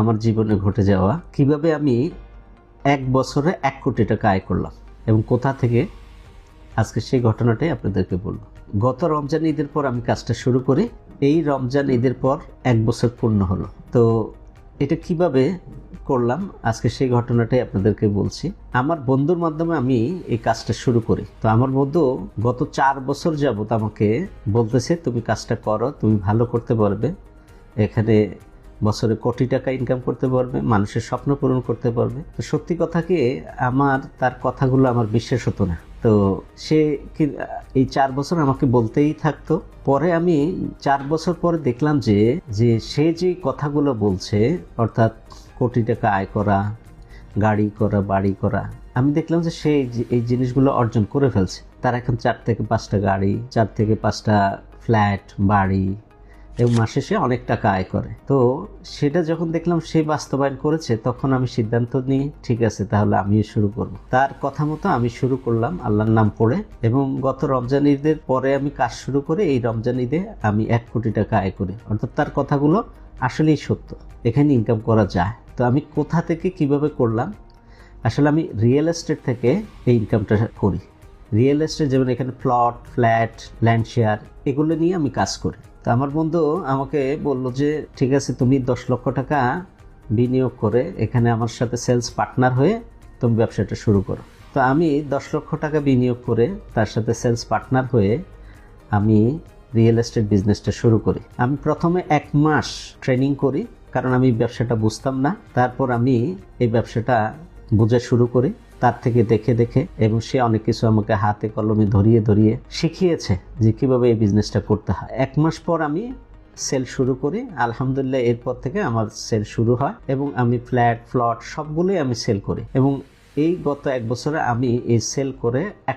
আমার জীবনে ঘটে যাওয়া কিভাবে আমি 1 বছরে 1 কোটি টাকা আয় করলাম এবং কোথা থেকে, আজকে সেই ঘটনাটাই আপনাদেরকে বলবো। গত রমজান ঈদের পর আমি কাজটা শুরু করি। এই রমজান ঈদের পর 1 বছর পূর্ণ হলো। তো এটা কিভাবে করলাম আজকে সেই ঘটনাটাই আপনাদেরকে বলছি। আমার বন্ধুর মাধ্যমে আমি এই কাজটা শুরু করি। তো আমার বন্ধু গত 4 বছর যাবত আমাকে বলতেছে, তুমি কাজটা করো, তুমি ভালো করতে পারবে, এখানে বছরে কোটি টাকা ইনকাম করতে পারবে, মানুষের স্বপ্ন পূরণ করতে পারবে। তো সত্যি কথা কি, আমার তার কথাগুলো আমার বিশ্বাস হতো না। তো সে এই 4 বছর আমাকে বলতেই থাকতো। পরে আমি 4 বছর পরে দেখলাম যে সে যে কথাগুলো বলছে, অর্থাৎ কোটি টাকা আয় করা, গাড়ি করা, বাড়ি করা, আমি দেখলাম যে সে এই জিনিসগুলো অর্জন করে ফেলছে। তার এখন 4 থেকে 5টা গাড়ি, 4 থেকে 5টা ফ্ল্যাট, বাড়ি, এবং মাসে সে অনেক টাকা আয় করে। তো সেটা যখন দেখলাম সে বাস্তবায়ন করেছে, তখন আমি সিদ্ধান্ত নিই, ঠিক আছে তাহলে আমিও শুরু করব। তার কথা মতো আমি শুরু করলাম আল্লাহর নাম পড়ে, এবং গত রমজান ঈদের পরে আমি কাজ শুরু করে এই রমজান ঈদে আমি 1 কোটি টাকা আয় করি। অর্থাৎ তার কথাগুলো আসলেই সত্য, এখানে ইনকাম করা যায়। তো আমি কোথা থেকে কিভাবে করলাম, আসলে আমি রিয়েল এস্টেট থেকে এই ইনকামটা করি। রিয়েল এস্টেট যেমন এখানে প্লট, ফ্ল্যাট, ল্যান্ড শেয়ার, এগুলো নিয়ে আমি কাজ করি। তো আমার বন্ধু আমাকে বললো যে ঠিক আছে, তুমি 10 লক্ষ টাকা বিনিয়োগ করে এখানে আমার সাথে সেলস পার্টনার হয়ে তুমি ব্যবসাটা শুরু করো। তো আমি 10 লক্ষ টাকা বিনিয়োগ করে তার সাথে সেলস পার্টনার হয়ে আমি রিয়েল এস্টেট বিজনেসটা শুরু করি। আমি প্রথমে 1 মাস ট্রেনিং করি, কারণ আমি ব্যবসাটা বুঝতাম না। তারপর আমি এই ব্যবসাটা বোঝা শুরু করি তার থেকে দেখে দেখে, এবং সে অনেক কিছু আমাকে হাতে কলমে ধরিয়ে শিখিয়েছে যে কিভাবে এই বিজনেসটা করতে হয়। 1 মাস পর আমি সেল শুরু করি। আলহামদুলিল্লাহ এরপর থেকে আমার সেল শুরু হয়, এবং আমি ফ্ল্যাট, প্লট সবগুলোই আমি সেল করি। এবং এই গত 1 বছরে আমি এই সেল করে 1